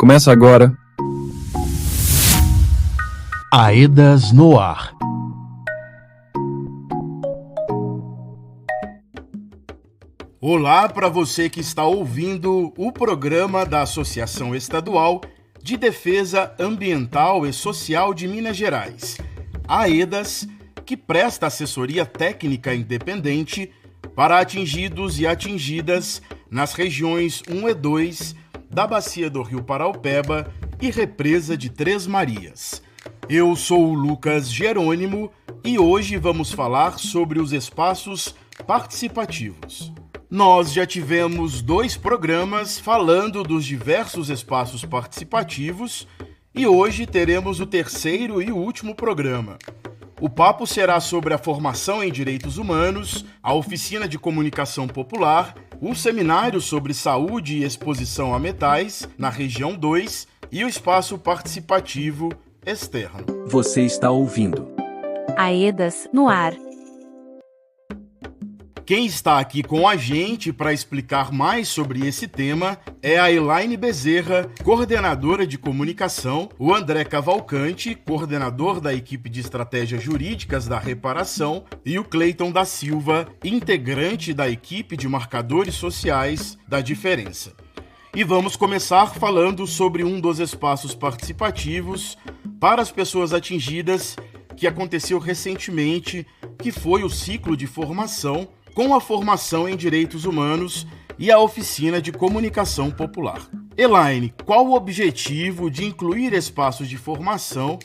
Começa agora. AEDAS no ar. Olá para você que está ouvindo o programa da Associação Estadual de Defesa Ambiental e Social de Minas Gerais, AEDAS, que presta assessoria técnica independente para atingidos e atingidas nas regiões 1 e 2 da Bacia do Rio Paraupeba e Represa de Três Marias. Eu sou o Lucas Jerônimo e hoje vamos falar sobre os espaços participativos. Nós já tivemos 2 programas falando dos diversos espaços participativos e hoje teremos o terceiro e último programa. O papo será sobre a formação em direitos humanos, a oficina de comunicação popular, o seminário sobre saúde e exposição a metais na região 2 e o espaço participativo externo. Você está ouvindo AEDAS no ar. Quem está aqui com a gente para explicar mais sobre esse tema é a Elaine Bezerra, coordenadora de comunicação, o André Cavalcante, coordenador da equipe de estratégias jurídicas da reparação, e o Cleiton da Silva, integrante da equipe de marcadores sociais da diferença. E vamos começar falando sobre um dos espaços participativos para as pessoas atingidas que aconteceu recentemente, que foi o ciclo de formação com a formação em direitos humanos e a oficina de comunicação popular. Elaine, qual o objetivo de incluir espaços de formação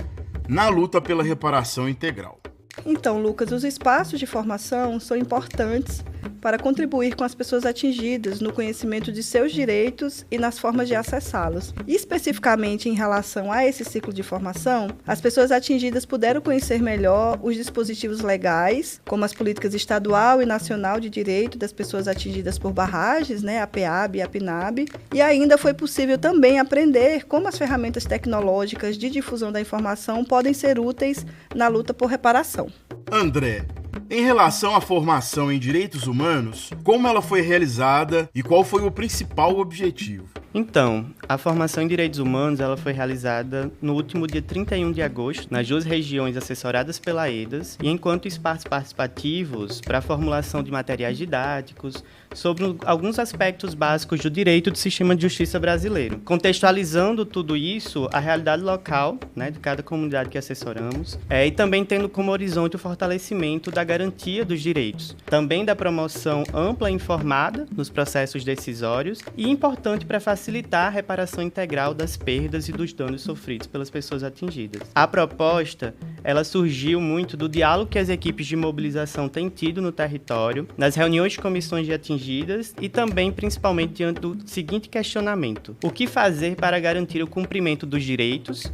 na luta pela reparação integral? Então, Lucas, os espaços de formação são importantes para contribuir com as pessoas atingidas no conhecimento de seus direitos e nas formas de acessá-los. E especificamente em relação a esse ciclo de formação, as pessoas atingidas puderam conhecer melhor os dispositivos legais, como as políticas estadual e nacional de direito das pessoas atingidas por barragens, a PEAB e a PNAB, e ainda foi possível também aprender como as ferramentas tecnológicas de difusão da informação podem ser úteis na luta por reparação. André, em relação à formação em direitos humanos, como ela foi realizada e qual foi o principal objetivo? Então, a formação em direitos humanos ela foi realizada no último dia 31 de agosto, nas 2 regiões assessoradas pela AEDAS, e enquanto espaços participativos para a formulação de materiais didáticos sobre alguns aspectos básicos do direito do sistema de justiça brasileiro. Contextualizando tudo isso, a realidade local, de cada comunidade que assessoramos, e também tendo como horizonte o fortalecimento da garantia dos direitos, também da promoção ampla e informada nos processos decisórios e importante para facilitar a reparação integral das perdas e dos danos sofridos pelas pessoas atingidas. A proposta, ela surgiu muito do diálogo que as equipes de mobilização têm tido no território, nas reuniões de comissões de atingidas e também, principalmente, diante do seguinte questionamento: o que fazer para garantir o cumprimento dos direitos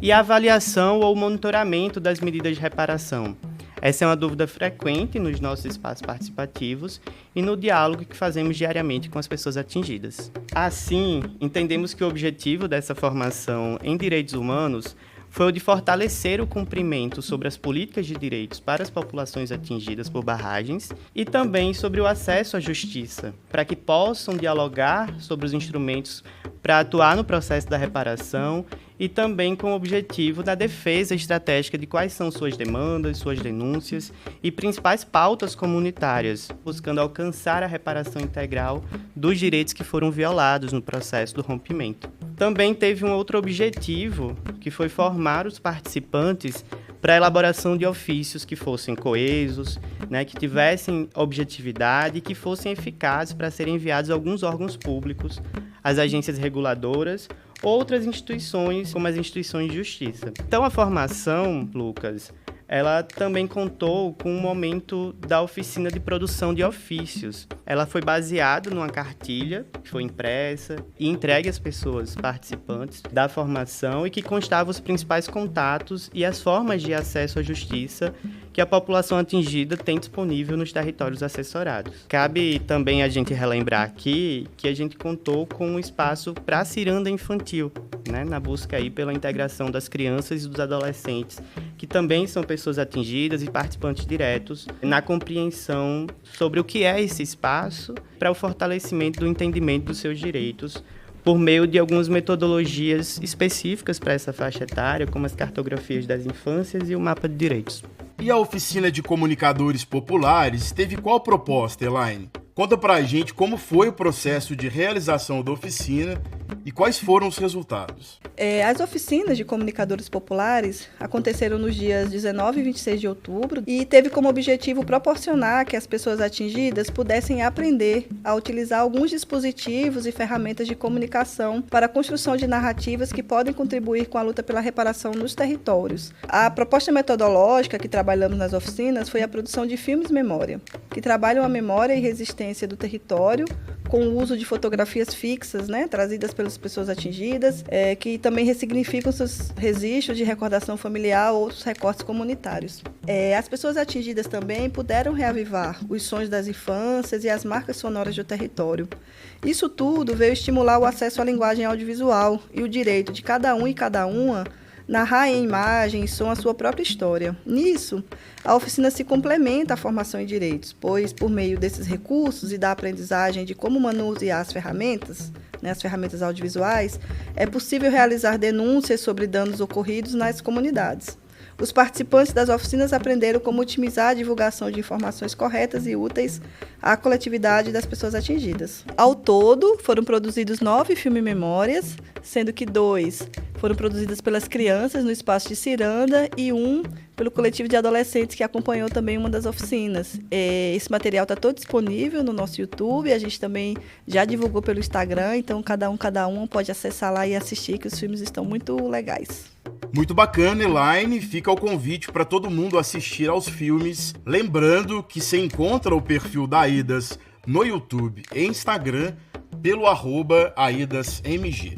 e a avaliação ou monitoramento das medidas de reparação? Essa é uma dúvida frequente nos nossos espaços participativos e no diálogo que fazemos diariamente com as pessoas atingidas. Assim, entendemos que o objetivo dessa formação em direitos humanos foi o de fortalecer o cumprimento sobre as políticas de direitos para as populações atingidas por barragens e também sobre o acesso à justiça, para que possam dialogar sobre os instrumentos para atuar no processo da reparação e também com o objetivo da defesa estratégica de quais são suas demandas, suas denúncias e principais pautas comunitárias, buscando alcançar a reparação integral dos direitos que foram violados no processo do rompimento. Também teve um outro objetivo, que foi formar os participantes para a elaboração de ofícios que fossem coesos, que tivessem objetividade e que fossem eficazes para serem enviados a alguns órgãos públicos, às agências reguladoras, outras instituições, como as instituições de justiça. Então, a formação, Lucas, ela também contou com um momento da oficina de produção de ofícios. Ela foi baseada numa cartilha que foi impressa e entregue às pessoas participantes da formação e que constava os principais contatos e as formas de acesso à justiça que a população atingida tem disponível nos territórios assessorados. Cabe também a gente relembrar aqui que a gente contou com um espaço para a ciranda infantil, na busca aí pela integração das crianças e dos adolescentes, que também são pessoas atingidas e participantes diretos, na compreensão sobre o que é esse espaço para o fortalecimento do entendimento dos seus direitos por meio de algumas metodologias específicas para essa faixa etária, como as cartografias das infâncias e o mapa de direitos. E a oficina de comunicadores populares teve qual proposta, Elaine? Conta pra gente como foi o processo de realização da oficina e quais foram os resultados. As oficinas de comunicadores populares aconteceram nos dias 19 e 26 de outubro e teve como objetivo proporcionar que as pessoas atingidas pudessem aprender a utilizar alguns dispositivos e ferramentas de comunicação para a construção de narrativas que podem contribuir com a luta pela reparação nos territórios. A proposta metodológica que trabalhamos nas oficinas foi a produção de filmes memória, que trabalham a memória e resistência do território, com o uso de fotografias fixas, trazidas pelas pessoas atingidas, que também ressignificam seus registros de recordação familiar ou outros recortes comunitários. As pessoas atingidas também puderam reavivar os sonhos das infâncias e as marcas sonoras do território. Isso tudo veio estimular o acesso à linguagem audiovisual e o direito de cada um e cada uma narrar em imagem e som a sua própria história. Nisso, a oficina se complementa à formação em direitos, pois, por meio desses recursos e da aprendizagem de como manusear as ferramentas audiovisuais, é possível realizar denúncias sobre danos ocorridos nas comunidades. Os participantes das oficinas aprenderam como otimizar a divulgação de informações corretas e úteis à coletividade das pessoas atingidas. Ao todo, foram produzidos 9 filmes-memórias, sendo que 2 foram produzidos pelas crianças no espaço de Ciranda e 1 pelo coletivo de adolescentes que acompanhou também uma das oficinas. Esse material está todo disponível no nosso YouTube, a gente também já divulgou pelo Instagram, então cada um pode acessar lá e assistir, que os filmes estão muito legais. Muito bacana, Elaine. Fica o convite para todo mundo assistir aos filmes. Lembrando que você encontra o perfil da AIDAS no YouTube e Instagram pelo @AIDASMG.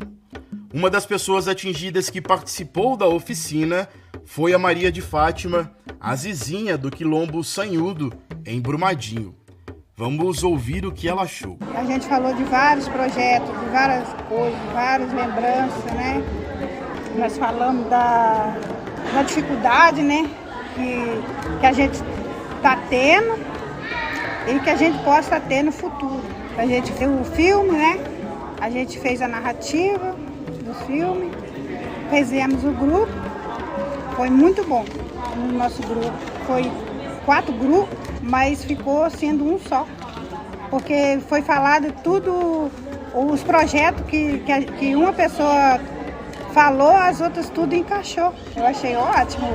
Uma das pessoas atingidas que participou da oficina foi a Maria de Fátima, a Zizinha do Quilombo Sanhudo, em Brumadinho. Vamos ouvir o que ela achou. A gente falou de vários projetos, de várias coisas, várias lembranças, Nós falamos da dificuldade, que a gente está tendo e que a gente possa ter no futuro. A gente fez o filme, A gente fez a narrativa do filme, fizemos o grupo, foi muito bom no nosso grupo. Foi 4 grupos, mas ficou sendo um só, porque foi falado tudo, os projetos que uma pessoa falou, as outras tudo encaixou. Eu achei ótimo.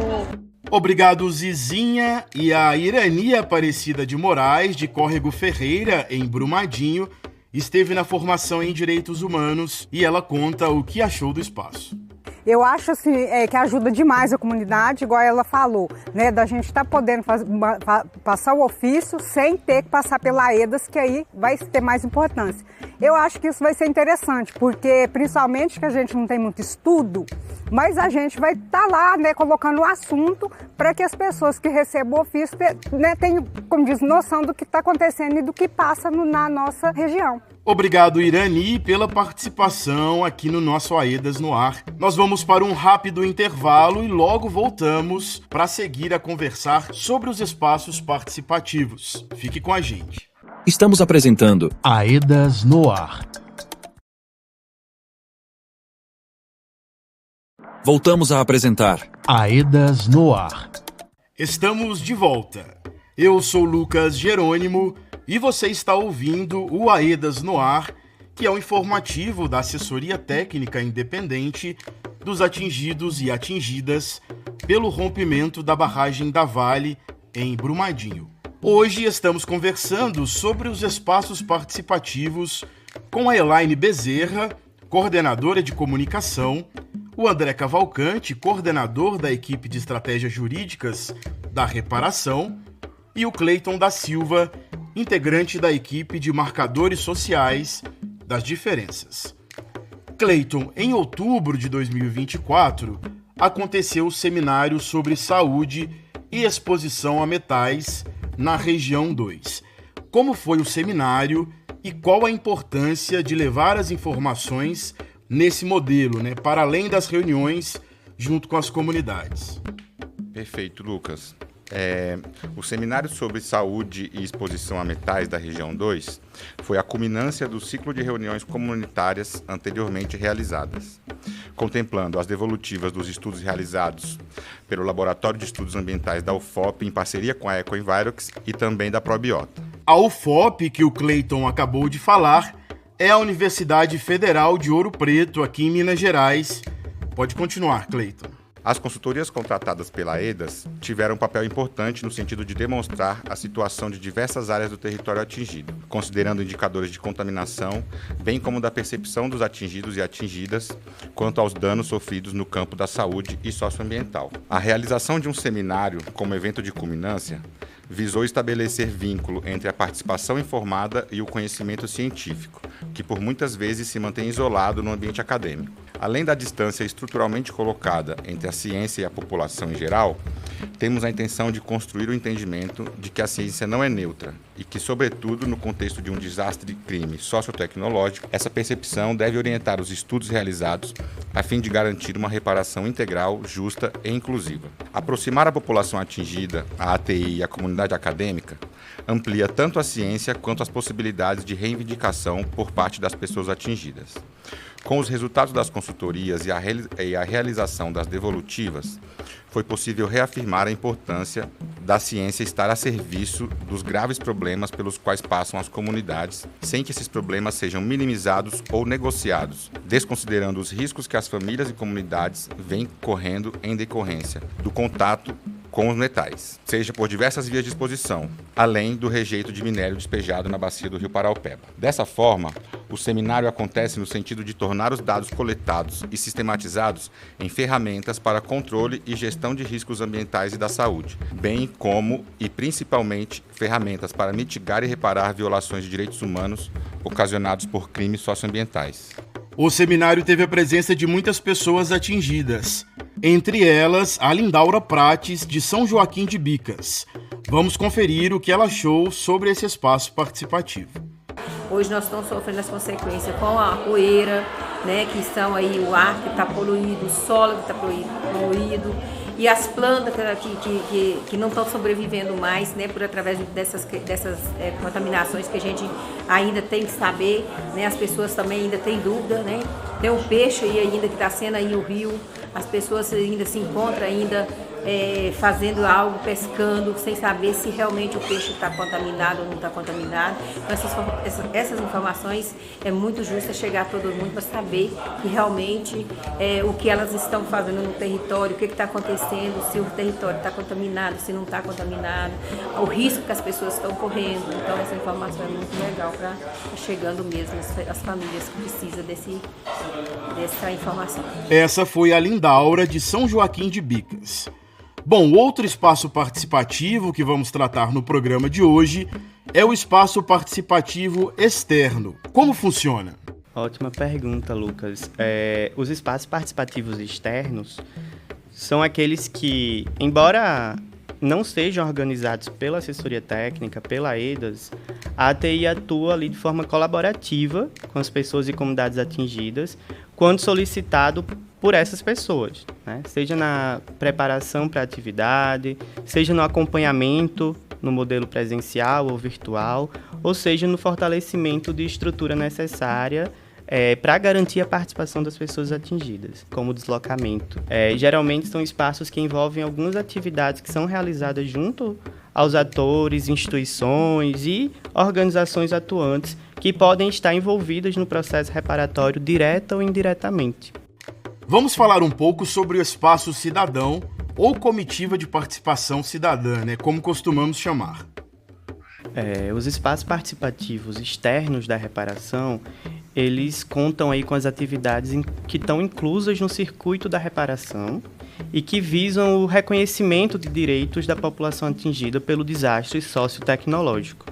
Obrigado, Zizinha. E a Irani Aparecida de Moraes, de Córrego Ferreira, em Brumadinho, esteve na formação em Direitos Humanos e ela conta o que achou do espaço. Eu acho assim, que ajuda demais a comunidade, igual ela falou, da gente estar podendo passar o ofício sem ter que passar pela AIDAS, que aí vai ter mais importância. Eu acho que isso vai ser interessante, porque principalmente que a gente não tem muito estudo, mas a gente vai estar lá, colocando o assunto para que as pessoas que recebam o ofício tenham, como diz, noção do que está acontecendo e do que passa na nossa região. Obrigado, Irani, pela participação aqui no nosso AIDAS no Ar. Nós vamos para um rápido intervalo e logo voltamos para seguir a conversar sobre os espaços participativos. Fique com a gente. Estamos apresentando AIDAS no Ar. Voltamos a apresentar AIDAS no Ar. Estamos de volta. Eu sou Lucas Jerônimo e você está ouvindo o AIDAS no Ar, que é o informativo da Assessoria Técnica Independente dos atingidos e atingidas pelo rompimento da barragem da Vale em Brumadinho. Hoje estamos conversando sobre os espaços participativos com a Elaine Bezerra, coordenadora de comunicação, o André Cavalcante, coordenador da equipe de estratégias jurídicas da reparação, e o Cleiton da Silva, integrante da equipe de marcadores sociais das diferenças. Cleiton, em outubro de 2024, aconteceu o seminário sobre saúde e exposição a metais na região 2. Como foi o seminário e qual a importância de levar as informações nesse modelo, para além das reuniões junto com as comunidades? Perfeito, Lucas. O Seminário sobre Saúde e Exposição a Metais da Região 2 foi a culminância do ciclo de reuniões comunitárias anteriormente realizadas, contemplando as devolutivas dos estudos realizados pelo Laboratório de Estudos Ambientais da UFOP em parceria com a EcoEnvirox e também da Probiota. A UFOP, que o Cleiton acabou de falar, é a Universidade Federal de Ouro Preto, aqui em Minas Gerais. Pode continuar, Cleiton. As consultorias contratadas pela EDAS tiveram um papel importante no sentido de demonstrar a situação de diversas áreas do território atingido, considerando indicadores de contaminação, bem como da percepção dos atingidos e atingidas quanto aos danos sofridos no campo da saúde e socioambiental. A realização de um seminário como evento de culminância visou estabelecer vínculo entre a participação informada e o conhecimento científico, que por muitas vezes se mantém isolado no ambiente acadêmico. Além da distância estruturalmente colocada entre a ciência e a população em geral, temos a intenção de construir o entendimento de que a ciência não é neutra e que, sobretudo, no contexto de um desastre de crime sociotecnológico, essa percepção deve orientar os estudos realizados a fim de garantir uma reparação integral, justa e inclusiva. Aproximar a população atingida, a ATI e a comunidade acadêmica amplia tanto a ciência quanto as possibilidades de reivindicação por parte das pessoas atingidas. Com os resultados das consultorias e a realização das devolutivas, foi possível reafirmar a importância da ciência estar a serviço dos graves problemas pelos quais passam as comunidades, sem que esses problemas sejam minimizados ou negociados, desconsiderando os riscos que as famílias e comunidades vêm correndo em decorrência do contato com os metais, seja por diversas vias de exposição, além do rejeito de minério despejado na bacia do Rio Paraopeba. Dessa forma, o seminário acontece no sentido de tornar os dados coletados e sistematizados em ferramentas para controle e gestão de riscos ambientais e da saúde, bem como e principalmente ferramentas para mitigar e reparar violações de direitos humanos ocasionados por crimes socioambientais. O seminário teve a presença de muitas pessoas atingidas, entre elas a Lindaura Prates, de São Joaquim de Bicas. Vamos conferir o que ela achou sobre esse espaço participativo. Hoje nós estamos sofrendo as consequências com a poeira, né, que são aí o ar que está poluído, o solo que está poluído e as plantas que não estão sobrevivendo mais, né, por através dessas contaminações que a gente ainda tem que saber, né, as pessoas também ainda têm dúvida, né, tem um peixe aí ainda que está sendo aí o rio, as pessoas ainda se encontram ainda fazendo algo, pescando, sem saber se realmente o peixe está contaminado ou não está contaminado. Então, essas informações é muito justa chegar a todo mundo para saber que realmente o que elas estão fazendo no território, o que está acontecendo, se o território está contaminado, se não está contaminado, o risco que as pessoas estão correndo. Então, essa informação é muito legal para chegando mesmo as famílias que precisam dessa informação. Essa foi a Lindaura, de São Joaquim de Bicas. Bom, outro espaço participativo que vamos tratar no programa de hoje é o espaço participativo externo. Como funciona? Ótima pergunta, Lucas. Os espaços participativos externos são aqueles que, embora não sejam organizados pela assessoria técnica, pela EDAS, a ATI atua ali de forma colaborativa com as pessoas e comunidades atingidas, quando solicitado por essas pessoas, né? Seja na preparação para a atividade, seja no acompanhamento no modelo presencial ou virtual, ou seja no fortalecimento de estrutura necessária para garantir a participação das pessoas atingidas, como o deslocamento. Geralmente são espaços que envolvem algumas atividades que são realizadas junto aos atores, instituições e organizações atuantes que podem estar envolvidas no processo reparatório direta ou indiretamente. Vamos falar um pouco sobre o espaço cidadão ou comitiva de participação cidadã, né, como costumamos chamar. Os espaços participativos externos da reparação, eles contam aí com as atividades que estão inclusas no circuito da reparação e que visam o reconhecimento de direitos da população atingida pelo desastre sociotecnológico.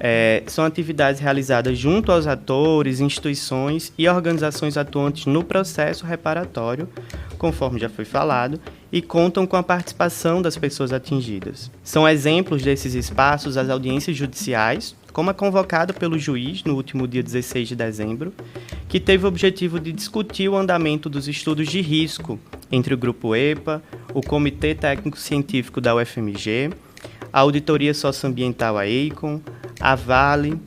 São atividades realizadas junto aos atores, instituições e organizações atuantes no processo reparatório, conforme já foi falado, e contam com a participação das pessoas atingidas. São exemplos desses espaços as audiências judiciais, como a convocada pelo juiz no último dia 16 de dezembro, que teve o objetivo de discutir o andamento dos estudos de risco entre o Grupo EPA, o Comitê Técnico Científico da UFMG, a Auditoria Socioambiental, a EICOM, a Vale,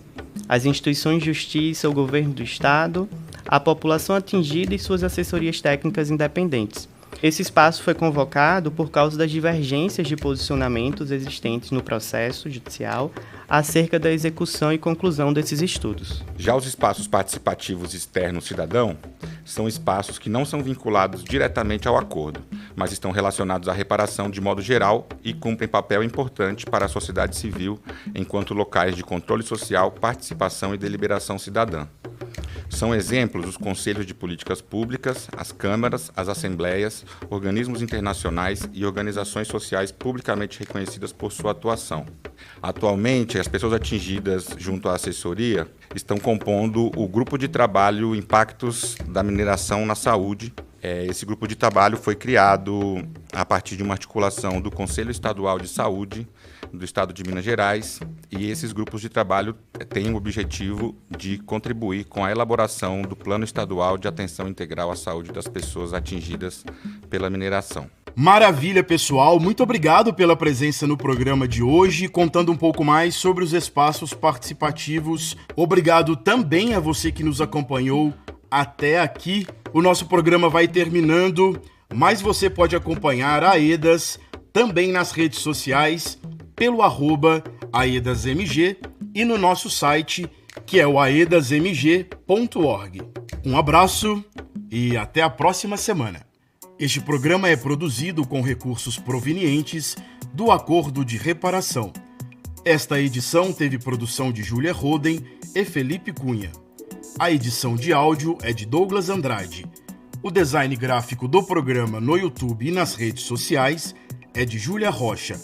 as instituições de justiça, o governo do Estado, a população atingida e suas assessorias técnicas independentes. Esse espaço foi convocado por causa das divergências de posicionamentos existentes no processo judicial acerca da execução e conclusão desses estudos. Já os espaços participativos externos cidadão são espaços que não são vinculados diretamente ao acordo, mas estão relacionados à reparação de modo geral e cumprem papel importante para a sociedade civil enquanto locais de controle social, participação e deliberação cidadã. São exemplos os conselhos de políticas públicas, as câmaras, as assembleias, organismos internacionais e organizações sociais publicamente reconhecidas por sua atuação. Atualmente, as pessoas atingidas junto à assessoria estão compondo o grupo de trabalho Impactos da Mineração na Saúde. Esse grupo de trabalho foi criado a partir de uma articulação do Conselho Estadual de Saúde do Estado de Minas Gerais, e esses grupos de trabalho têm o objetivo de contribuir com a elaboração do Plano Estadual de Atenção Integral à Saúde das pessoas atingidas pela mineração. Maravilha, pessoal! Muito obrigado pela presença no programa de hoje, contando um pouco mais sobre os espaços participativos. Obrigado também a você que nos acompanhou até aqui. O nosso programa vai terminando, mas você pode acompanhar a AEDAS também nas redes sociais, pelo @aedasmg e no nosso site, que é o aedasmg.org. Um abraço e até a próxima semana. Este programa é produzido com recursos provenientes do Acordo de Reparação. Esta edição teve produção de Júlia Roden e Felipe Cunha. A edição de áudio é de Douglas Andrade. O design gráfico do programa no YouTube e nas redes sociais é de Júlia Rocha.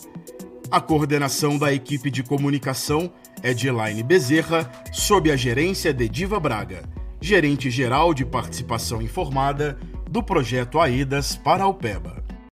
A coordenação da equipe de comunicação é de Elaine Bezerra, sob a gerência de Diva Braga, gerente geral de participação informada do projeto AEDAS para a UPEBA.